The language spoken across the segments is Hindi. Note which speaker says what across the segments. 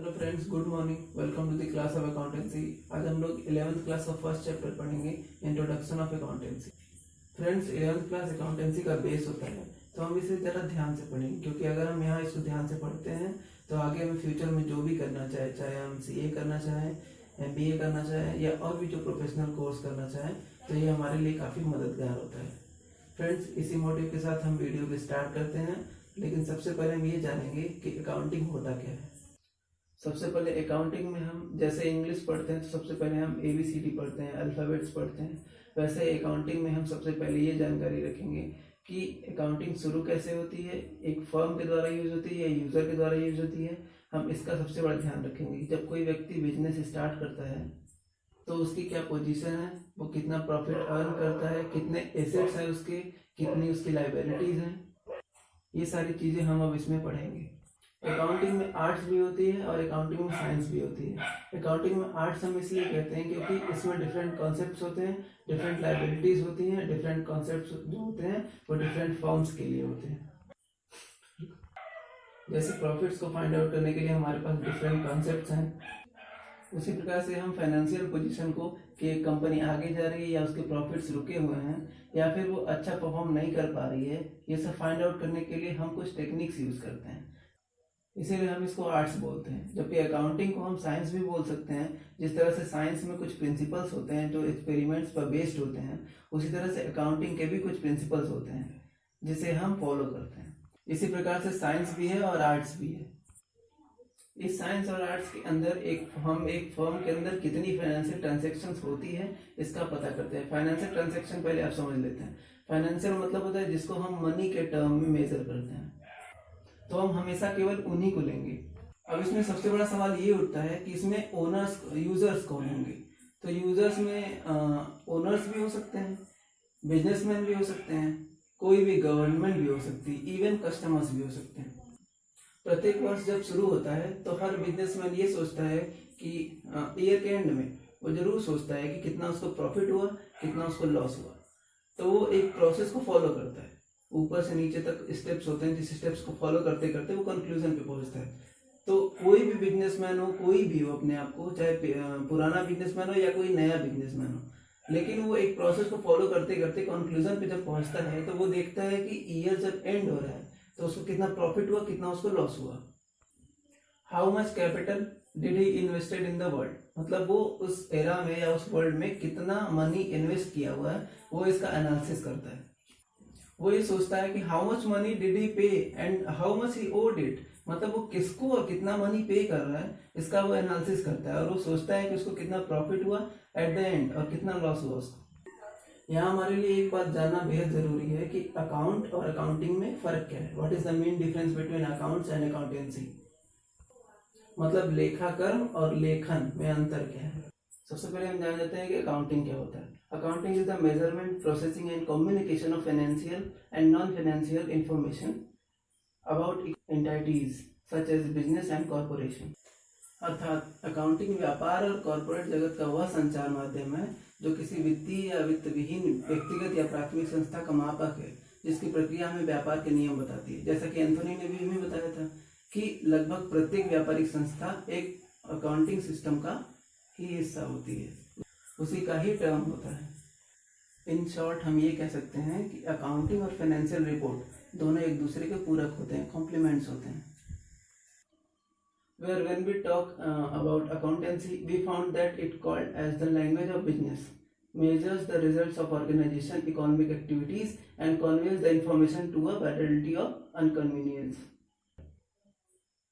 Speaker 1: Hello friends, good morning. Welcome to the class of accountancy. आज हम लोग 11th क्लास का फर्स्ट चैप्टर पढ़ेंगे, introduction of accountancy. Friends, 11th class accountancy का बेस होता है, तो हम इसे ज़रा ध्यान से पढ़ेंगे, क्योंकि अगर हम यहाँ इसको ध्यान से पढ़ते हैं तो आगे हमें फ्यूचर में जो भी करना चाहे, चाहे हम CA करना चाहें, MBA करना चाहें या और भी जो प्रोफेशनल कोर्स करना चाहें, तो ये हमारे लिए काफ़ी मददगार होता है। फ्रेंड्स, इसी मोटिव के साथ हम वीडियो को स्टार्ट करते हैं, लेकिन सबसे पहले हम ये जानेंगे कि अकाउंटिंग होता क्या है। सबसे पहले अकाउंटिंग में हम जैसे इंग्लिश पढ़ते हैं तो सबसे पहले हम ABCD पढ़ते हैं, अल्फ़ाबेट्स पढ़ते हैं। वैसे अकाउंटिंग में हम सबसे पहले ये जानकारी रखेंगे कि अकाउंटिंग शुरू कैसे होती है, एक फर्म के द्वारा यूज होती है या यूज़र के द्वारा यूज होती है। हम इसका सबसे बड़ा ध्यान रखेंगे। जब कोई व्यक्ति बिजनेस स्टार्ट करता है तो उसकी क्या पोजीशन है, वो कितना प्रॉफिट अर्न करता है, कितने एसेट्स हैं उसके, कितनी उसकी लाइबिलिटीज़ हैं, ये सारी चीज़ें हम अब इसमें पढ़ेंगे। अकाउंटिंग में आर्ट्स भी होती है और अकाउंटिंग में साइंस भी होती है। अकाउंटिंग में आर्ट्स हम इसलिए कहते हैं क्योंकि इसमें डिफरेंट कॉन्सेप्ट्स होते हैं, डिफरेंट लाइबिलिटीज होती हैं, डिफरेंट कॉन्सेप्ट्स जो होते हैं वो डिफरेंट फॉर्म्स के लिए होते हैं। जैसे प्रॉफिट्स को फाइंड आउट करने के लिए हमारे पास डिफरेंट कॉन्सेप्ट्स हैं, उसी प्रकार से हम फाइनेंशियल पोजीशन को कि एक कंपनी आगे जा रही है या उसके प्रॉफिट्स रुके हुए हैं या फिर वो अच्छा परफॉर्म नहीं कर पा रही है, ये सब फाइंड आउट करने के लिए हम कुछ टेक्निक्स यूज करते हैं, इसीलिए हम इसको आर्ट्स बोलते हैं। जबकि अकाउंटिंग को हम साइंस भी बोल सकते हैं। जिस तरह से साइंस में कुछ प्रिंसिपल्स होते हैं जो एक्सपेरिमेंट्स पर बेस्ड होते हैं, उसी तरह से अकाउंटिंग के भी कुछ प्रिंसिपल्स होते हैं जिसे हम फॉलो करते हैं। इसी प्रकार से साइंस भी है और आर्ट्स भी है। इस साइंस और आर्ट्स के अंदर एक फर्म के अंदर कितनी फाइनेंशियल ट्रांजेक्शन्स होती है इसका पता करते हैं। फाइनेंशियल ट्रांजेक्शन पहले आप समझ लेते हैं। फाइनेंशियल मतलब होता है जिसको हम मनी के टर्म में मेजर करते हैं, तो हम हमेशा केवल उन्हीं को लेंगे। अब इसमें सबसे बड़ा सवाल ये उठता है कि इसमें ओनर्स यूजर्स कौन होंगे। तो यूजर्स में ओनर्स भी हो सकते हैं, बिजनेसमैन भी हो सकते हैं, कोई भी गवर्नमेंट भी हो सकती है, इवन कस्टमर्स भी हो सकते हैं। प्रत्येक वर्ष जब शुरू होता है तो हर बिजनेसमैन ये सोचता है कि ईयर के एंड में वो जरूर सोचता है कि कितना उसको प्रॉफिट हुआ, कितना उसको लॉस हुआ। तो वो एक प्रोसेस को फॉलो करता है, ऊपर से नीचे तक स्टेप्स होते हैं, जिस स्टेप्स को फॉलो करते करते वो कंक्लूजन पे पहुंचता है। तो कोई भी बिजनेसमैन हो, कोई भी हो अपने आप को, चाहे पुराना बिजनेसमैन हो या कोई नया बिजनेसमैन हो, लेकिन वो एक प्रोसेस को फॉलो करते करते कंक्लूजन पे जब पहुंचता है तो वो देखता है कि ईयर जब एंड हो रहा है तो उसको कितना प्रॉफिट हुआ, कितना उसको लॉस हुआ। How much capital did he invested in the world, मतलब वो उस एरा में या उस वर्ल्ड में कितना मनी इन्वेस्ट किया हुआ है, वो इसका एनालिसिस करता है। वो ये सोचता है कि how much money did he pay and how much he owed it, मतलब वो किसको और कितना मनी पे कर रहा है इसका वो एनालिसिस करता है। और वो सोचता है कि उसको कितना प्रॉफिट हुआ एट द एंड और कितना लॉस हुआ उसको। यहाँ हमारे लिए एक बात जानना बेहद जरूरी है कि अकाउंट और अकाउंटिंग में फर्क क्या है। What is the main difference between accounts and accountancy, मतलब लेखाकर्म और लेखन में अंतर क्या है। सबसे पहले हम जान लेते हैं कि अकाउंटिंग क्या होता है। Accounting is the measurement, processing and communication of financial and non financial information about entities such as business and corporation. अर्थात अकाउंटिंग व्यापार और कॉर्पोरेट जगत का वह संचार माध्यम है जो किसी वित्तीय या वित्त विहीन व्यक्तिगत या प्राथमिक संस्था का मापक है, जिसकी प्रक्रिया हमें व्यापार के नियम बताती है। जैसा कि एंथोनी ने भी हमें बताया था कि लगभग प्रत्येक व्यापारिक संस्था एक अकाउंटिंग सिस्टम का ही हिस्सा होती है, उसी का ही टर्म होता है। इन शॉर्ट हम ये कह सकते हैं कि अकाउंटिंग और फाइनेंशियल रिपोर्ट दोनों एक दूसरे के पूरक होते हैं, कॉम्प्लीमेंट्स होते हैं। Where when we talk about accountancy, we found that it called as the language of business, measures the results of organization economic activities and conveys the information to a variety of inconvenience,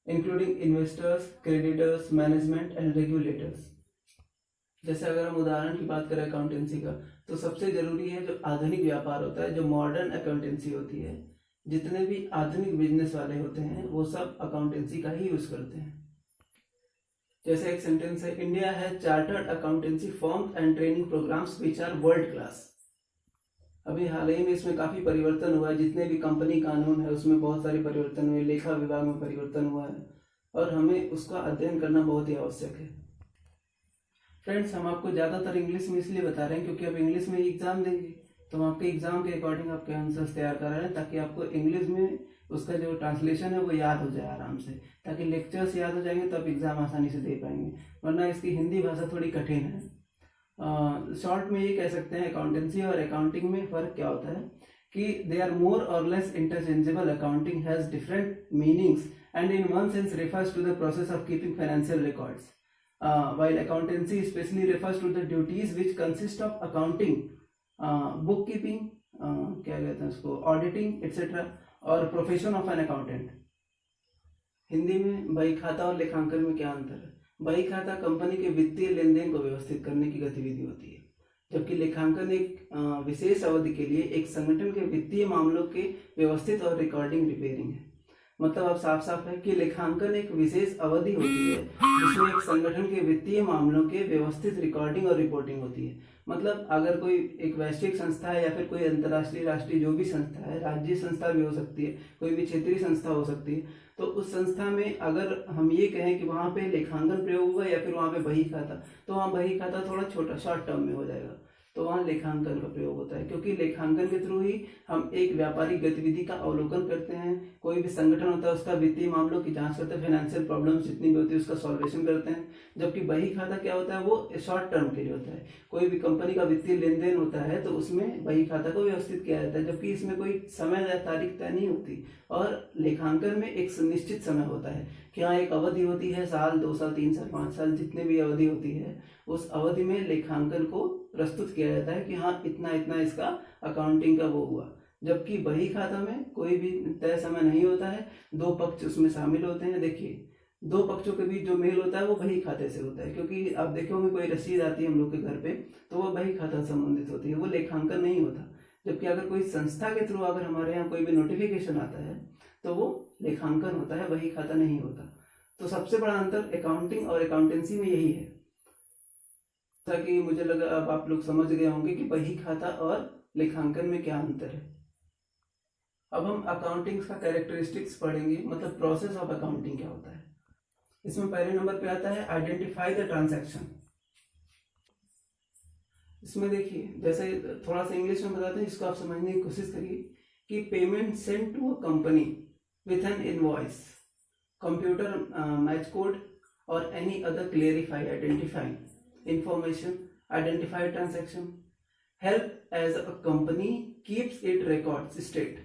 Speaker 1: including investors, creditors, management and regulators. जैसे अगर हम उदाहरण की बात करें अकाउंटेंसी का, तो सबसे जरूरी है जो आधुनिक व्यापार होता है, जो मॉडर्न अकाउंटेंसी होती है। जितने भी आधुनिक बिजनेस वाले होते हैं वो सब अकाउंटेंसी का ही यूज करते हैं। जैसे एक सेंटेंस है, इंडिया है chartered accountancy forms and training programs which are world class. अभी हाल ही में इसमें काफी परिवर्तन हुआ है, जितने भी कंपनी कानून है उसमें बहुत सारे परिवर्तन हुए, लेखा विभाग में परिवर्तन हुआ है और हमें उसका अध्ययन करना बहुत ही आवश्यक है। फ्रेंड्स, हम आपको ज्यादातर इंग्लिश में इसलिए बता रहे हैं क्योंकि अब इंग्लिश में एग्जाम देंगे, तो हम आपके एग्जाम के अकॉर्डिंग आपके आंसर्स तैयार कर रहे हैं ताकि आपको इंग्लिश में उसका जो ट्रांसलेशन है वो याद हो जाए आराम से, ताकि लेक्चर्स याद हो जाएंगे तो आप एग्ज़ाम आसानी से दे पाएंगे, वरना इसकी हिंदी भाषा थोड़ी कठिन है। शॉर्ट में ये कह सकते हैं अकाउंटेंसी और अकाउंटिंग में फ़र्क क्या होता है कि दे आर मोर और less interchangeable. Accounting has different meanings and in one sense refers to the process of keeping financial records, while accountancy especially refers to the duties which consist of accounting, bookkeeping, क्या कहते हैं उसको, auditing etc. और profession of an accountant. Hindi में बही खाता और लेखांकन में क्या अंतर है? बही खाता कंपनी के वित्तीय लेन देन को व्यवस्थित करने की गतिविधि होती है, जबकि लेखांकन एक विशेष अवधि के लिए एक संगठन के वित्तीय मामलों के व्यवस्थित और रिकॉर्डिंग रिपेयरिंग है। मतलब अब साफ साफ है कि लेखांकन एक विशेष अवधि होती है जिसमें एक संगठन के वित्तीय मामलों के व्यवस्थित रिकॉर्डिंग और रिपोर्टिंग होती है। मतलब अगर कोई एक वैश्विक संस्था है या फिर कोई अंतर्राष्ट्रीय राष्ट्रीय जो भी संस्था है, राज्य संस्था भी हो सकती है, कोई भी क्षेत्रीय संस्था हो सकती है, तो उस संस्था में अगर हम ये कहें कि वहाँ पे लेखांकन प्रयोग हुआ या फिर वहाँ पे बही खाता, तो वहाँ बही खाता थोड़ा छोटा शॉर्ट टर्म में हो जाएगा, तो वहाँ लेखांकन का प्रयोग होता है, क्योंकि लेखांकन के थ्रू ही हम एक व्यापारिक गतिविधि का अवलोकन करते हैं। कोई भी संगठन होता है उसका वित्तीय मामलों की जांच करते हैं, फाइनेंशियल प्रॉब्लम्स जितनी भी होती है उसका सॉल्वेशन करते हैं। जबकि बही खाता क्या होता है, वो शॉर्ट टर्म के लिए होता है। कोई भी कंपनी का वित्तीय लेन देन होता है तो उसमें बही खाता को व्यवस्थित किया जाता है, जबकि इसमें कोई समय या तारीख तय नहीं होती। और लेखांकन में एक निश्चित समय होता है कि हाँ एक अवधि होती है, साल, 2 साल, 3 साल, 5 साल, जितने भी अवधि होती है, उस अवधि में लेखांकन को प्रस्तुत किया जाता है कि हाँ इतना इतना इसका अकाउंटिंग का वो हुआ। जबकि बही खाता में कोई भी तय समय नहीं होता है, 2 पक्ष उसमें शामिल होते हैं। देखिए 2 पक्षों के बीच जो मेल होता है वो बही खाते से होता है, क्योंकि आप देखोगे कोई रसीद आती है हम लोग के घर पे तो वो बही खाता से संबंधित होती है, वो लेखांकन नहीं होता। जबकि अगर कोई संस्था के थ्रू अगर हमारे यहाँ कोई भी नोटिफिकेशन आता है तो वो लेखांकन होता है, बही खाता नहीं होता। तो सबसे बड़ा अंतर अकाउंटिंग और अकाउंटेंसी में यही है। जैसा कि मुझे लगा अब आप लोग समझ गए होंगे कि बही खाता और लेखांकन में क्या अंतर है। अब हम अकाउंटिंग का कैरेक्टरिस्टिक्स पढ़ेंगे, मतलब प्रोसेस ऑफ अकाउंटिंग क्या होता है। इसमें पहले नंबर पे आता है आइडेंटिफाई द ट्रांजैक्शन। इसमें देखिए जैसे थोड़ा सा इंग्लिश में बताते हैं, इसको आप समझने की कोशिश करिए कि payment send to a company with an invoice, computer match code और any other clarify identify information, identify transaction, help as a company keeps its records straight.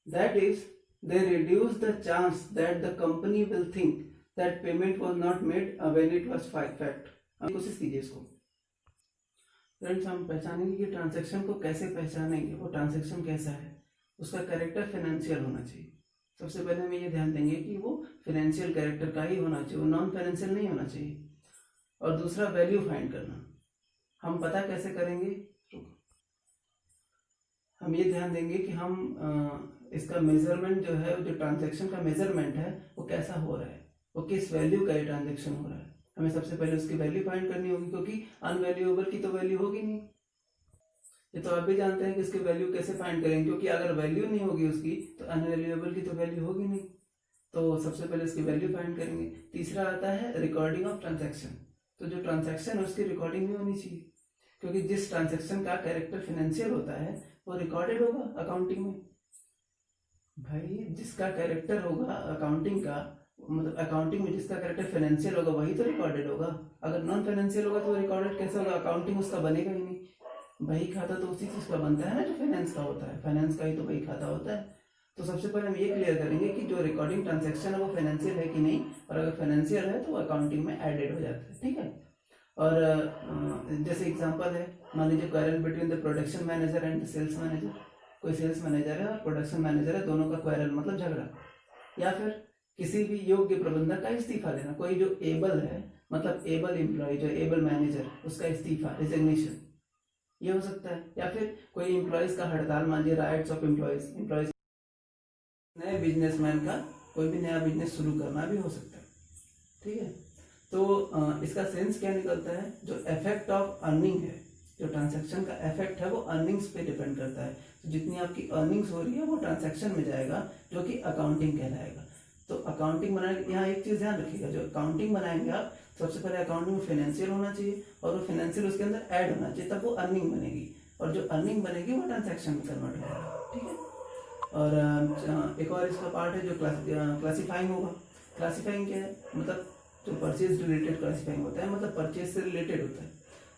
Speaker 1: That is, they reduce the chance that the company will think that payment was not made when it was fact. कोशिश कीजिए इसको। फ्रेंड्स हम पहचानेंगे कि ट्रांजैक्शन को कैसे पहचानेंगे, वो ट्रांजैक्शन कैसा है, उसका कैरेक्टर फाइनेंशियल होना चाहिए। सबसे पहले हम ये ध्यान देंगे कि वो फाइनेंशियल कैरेक्टर का ही होना चाहिए, वो नॉन फाइनेंशियल नहीं होना चाहिए। और दूसरा वैल्यू फाइंड करना, हम पता कैसे करेंगे, हम ये ध्यान देंगे कि हम इसका मेजरमेंट जो है, जो ट्रांजैक्शन का मेजरमेंट है वो कैसा हो रहा है, वो किस वैल्यू का ये ट्रांजैक्शन हो रहा है। हमें सबसे पहले उसकी वैल्यू फाइंड करनी होगी, क्योंकि अनवैल्यूएबल की तो वैल्यू होगी नहीं। ये तो आप भी जानते हैं कि इसकी वैल्यू कैसे फाइंड करेंगे, क्योंकि अगर वैल्यू नहीं होगी उसकी तो अनवैल्यूएबल की तो वैल्यू होगी नहीं। तो सबसे पहले इसकी वैल्यू फाइंड करेंगे। तीसरा आता है रिकॉर्डिंग ऑफ ट्रांजैक्शन। तो जो ट्रांजैक्शन है उसकी रिकॉर्डिंग भी होनी चाहिए, क्योंकि जिस ट्रांजैक्शन का कैरेक्टर फाइनेंशियल होता है वो रिकॉर्डेड होगा अकाउंटिंग में। भाई जिसका कैरेक्टर होगा अकाउंटिंग का, मतलब अकाउंटिंग में जिसका कैरेक्टर फाइनेंशियल होगा वही तो रिकॉर्डेड होगा। अगर नॉन फाइनेंशियल होगा तो रिकॉर्डेड कैसे होगा, अकाउंटिंग उसका बनेगा ही नहीं। बही खाता तो उसी चीज का बनता है ना जो फाइनेंस का होता है, फाइनेंस का ही तो बही खाता होता है। तो सबसे पहले हम ये क्लियर करेंगे कि जो रिकॉर्डिंग ट्रांजैक्शन है वो फाइनेंशियल है कि नहीं, और अगर फाइनेंशियल है तो वो अकाउंटिंग में एडेड हो जाता है। ठीक है। और जैसे एग्जांपल है, मान लीजिए quarrel between the production manager and the sales manager. कोई सेल्स मैनेजर है और प्रोडक्शन मैनेजर है, दोनों का क्वेरल मतलब झगड़ा। या फिर किसी भी योग्य प्रबंधक का इस्तीफा लेना, कोई जो एबल है मतलब एबल एम्प्लॉय, जो एबल मैनेजर, उसका इस्तीफा, रिजिग्नेशन, ये हो सकता है। या फिर कोई एम्प्लॉयज का हड़ताल, मान लीजिए राइट्स ऑफ एम्प्लॉयज, नए बिजनेसमैन का कोई भी नया बिजनेस शुरू करना भी हो सकता है। ठीक है। तो इसका सेंस क्या निकलता है, जो इफेक्ट ऑफ अर्निंग है, जो ट्रांजैक्शन का इफेक्ट है वो अर्निंग्स पे डिपेंड करता है। तो जितनी आपकी अर्निंग्स हो रही है वो ट्रांजैक्शन में जाएगा, जो कि अकाउंटिंग कहलाएगा। तो अकाउंटिंग बनाने, यहाँ एक चीज ध्यान रखिएगा, जो अकाउंटिंग बनाएंगे आप, सबसे पहले अकाउंटिंग में फाइनेंशियल होना चाहिए, और वो फाइनेंशियल उसके अंदर ऐड होना चाहिए, तब वो अर्निंग बनेगी, और जो अर्निंग बनेगी वो ट्रांजैक्शन में कन्वर्ट होगा। ठीक है। और एक और इसका पार्ट है जो क्लासिफाइंग होगा। क्लासिफाइंग क्या है, मतलब जो परचेज रिलेटेड क्लासिफाइंग होता है, मतलब परचेज से रिलेटेड होता है,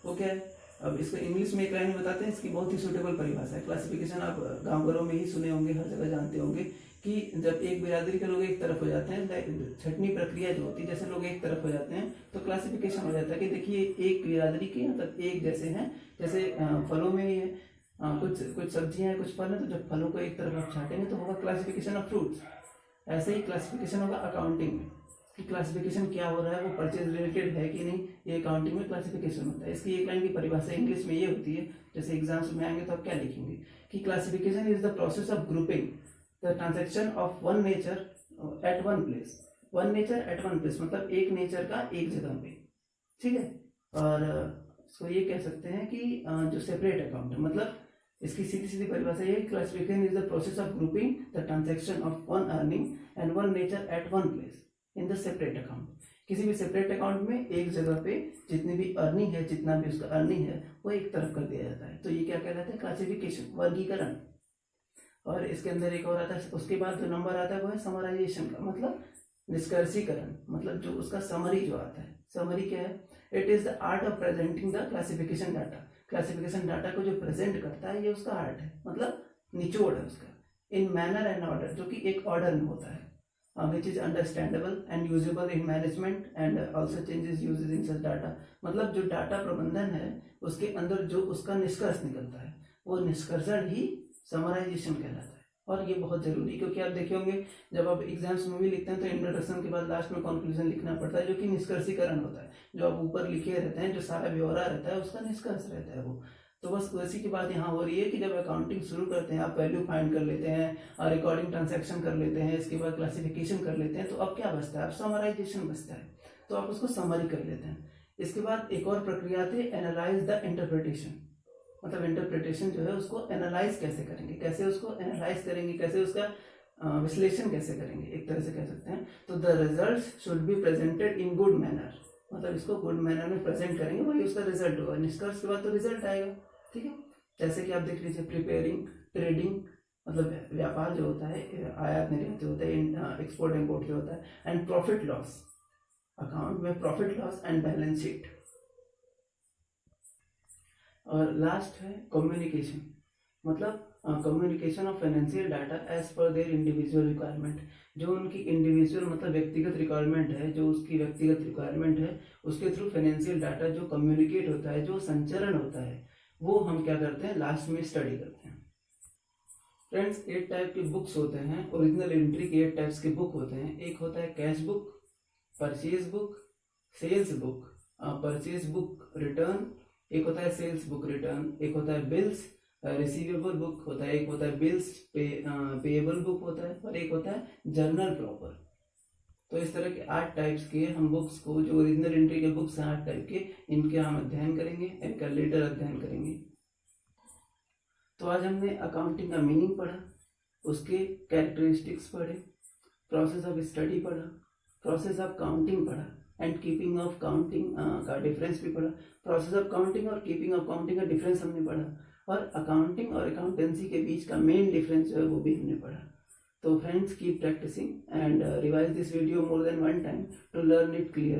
Speaker 1: वो क्या है। अब इसको इंग्लिश में एक लाइन में बताते हैं, इसकी बहुत ही सूटेबल परिभाषा है। क्लासिफिकेशन आप गाँव घरों में ही सुने होंगे, हर जगह जानते होंगे कि जब एक बिरादरी के लोग एक तरफ हो जाते हैं, छटनी प्रक्रिया जो होती है, जैसे लोग एक तरफ हो जाते हैं तो क्लासिफिकेशन हो जाता है कि देखिए एक बिरादरी के मतलब एक जैसे हैं। जैसे फलों में ही है, कुछ सब्जियां हैं, कुछ फल हैं, तो जब फलों को एक तरफ आप छाटेंगे तो होगा क्लासिफिकेशन ऑफ फ्रूट्स। ऐसे ही क्लासिफिकेशन होगा अकाउंटिंग में कि क्लासिफिकेशन क्या हो रहा है, वो परचेज रिलेटेड है कि नहीं, ये अकाउंटिंग में क्लासिफिकेशन होता है। इसकी एक लाइन की परिभाषा इंग्लिश में ये होती है, जैसे एग्जाम्स में आएंगे तो आप क्या लिखेंगे कि classification is the process of grouping the transaction of one nature eight one place. One nature eight one place मतलब एक नेचर का एक जगह पे, ठीक है। और इसको ये कह सकते हैं कि जो सेपरेट अकाउंट है, मतलब इसकी सीधी सीधी परिभाषा ये, classification is the process of grouping the transaction of one earning and one nature eight one place in the separate account. किसी भी सेपरेट अकाउंट में एक जगह पे जितनी भी अर्निंग है, जितना भी उसका अर्निंग है, वो एक तरफ कर दिया जाता है। तो ये क्या कहलाता है, क्लासिफिकेशन, वर्गीकरण। और इसके अंदर एक और आता है, उसके बाद जो नंबर आता है वो है समराइजेशन का, मतलब निष्कर्षीकरण, मतलब जो उसका समरी जो आता है। समरी क्या है, it is the art of presenting the classification data. Classification data को जो प्रेजेंट करता है, ये उसका आर्ट है, मतलब निचोड़ है उसका। इन मैनर एंड ऑर्डर, जो कि एक ऑर्डर में होता है, which is understandable and usable in management and also changes usages in such data. मतलब जो डाटा प्रबंधन है उसके अंदर जो उसका निष्कर्ष निकलता है, वो निष्कर्षण ही समराइजेशन कहलाता है। और ये बहुत जरूरी, क्योंकि आप देखे होंगे जब आप एग्जाम्स में भी लिखते हैं तो इंट्रोडक्शन के बाद लास्ट में कंक्लूजन लिखना पड़ता है, जो कि निष्कर्षीकरण होता है। जो आप ऊपर लिखे रहते हैं, जो सारा ब्यौरा रहता है, उसका निष्कर्ष रहता है वो। तो बस उसी की बात यहाँ हो रही है कि जब अकाउंटिंग शुरू करते हैं, आप वैल्यू फाइंड कर लेते हैं और रिकॉर्डिंग ट्रांजैक्शन कर लेते हैं, इसके बाद क्लासिफिकेशन कर लेते हैं, तो अब क्या बचता है, अब समराइजेशन बचता है। तो आप उसको समरी कर लेते हैं। इसके बाद एक और प्रक्रिया आती है, एनालाइज द इंटरप्रिटेशन। मतलब इंटरप्रिटेशन जो है उसको एनालाइज कैसे करेंगे, कैसे उसको एनालाइज करेंगे, कैसे उसका विश्लेषण कैसे करेंगे, एक तरह से कह सकते हैं। तो the results should be presented in good manner, मतलब इसको गुड मैनर में प्रेजेंट करेंगे, वही उसका रिजल्ट होगा। निष्कर्ष के बाद तो रिजल्ट आएगा, ठीक है। जैसे कि आप देख लीजिए, प्रिपेयरिंग, ट्रेडिंग, मतलब व्यापार जो होता है, आयात निर्यात जो होता है, एक्सपोर्ट इम्पोर्ट जो होता है, एंड प्रॉफिट लॉस, अकाउंट में profit loss and balance sheet. और लास्ट है कम्युनिकेशन, मतलब communication of financial data as per their individual requirement. जो उनकी इंडिविजुअल मतलब व्यक्तिगत रिक्वायरमेंट है, जो उसकी व्यक्तिगत रिक्वायरमेंट है, उसके थ्रू फाइनेंशियल डाटा जो कम्युनिकेट होता है, जो संचरण होता है, वो हम क्या करते हैं, लास्ट में स्टडी करते हैं। फ्रेंड्स, 8 टाइप के बुक्स होते हैं, ओरिजिनल एंट्री के 8 टाइप्स के बुक होते हैं। एक होता है cash book, purchase book, sales book, purchase book return, एक होता है सेल्स बुक रिटर्न, एक होता है बिल्स रिसीवेबल बुक होता है, एक होता है बिल्स पेएबल बुक होता है, और एक होता है जर्नल प्रॉपर। तो इस तरह के 8 टाइप्स के हम बुक्स को, जो ओरिजिनल एंट्री के बुक्स हैं 8 टाइप के, इनके हम अध्ययन करेंगे, इनका लेटर अध्ययन करेंगे। तो आज हमने अकाउंटिंग का मीनिंग पढ़ा, उसके कैरेक्टरिस्टिक्स पढ़े, प्रोसेस ऑफ स्टडी पढ़ा, प्रोसेस ऑफ काउंटिंग पढ़ा, एंड कीपिंग ऑफ काउंटिंग का डिफरेंस भी पढ़ा। प्रोसेस ऑफ काउंटिंग और कीपिंग ऑफ काउंटिंग का डिफरेंस हमने पढ़ा, और अकाउंटिंग और अकाउंटेंसी के बीच का मेन डिफरेंस जो है वो भी हमने पढ़ा। तो friends, keep practising and revise this video more than one time to learn it clearly.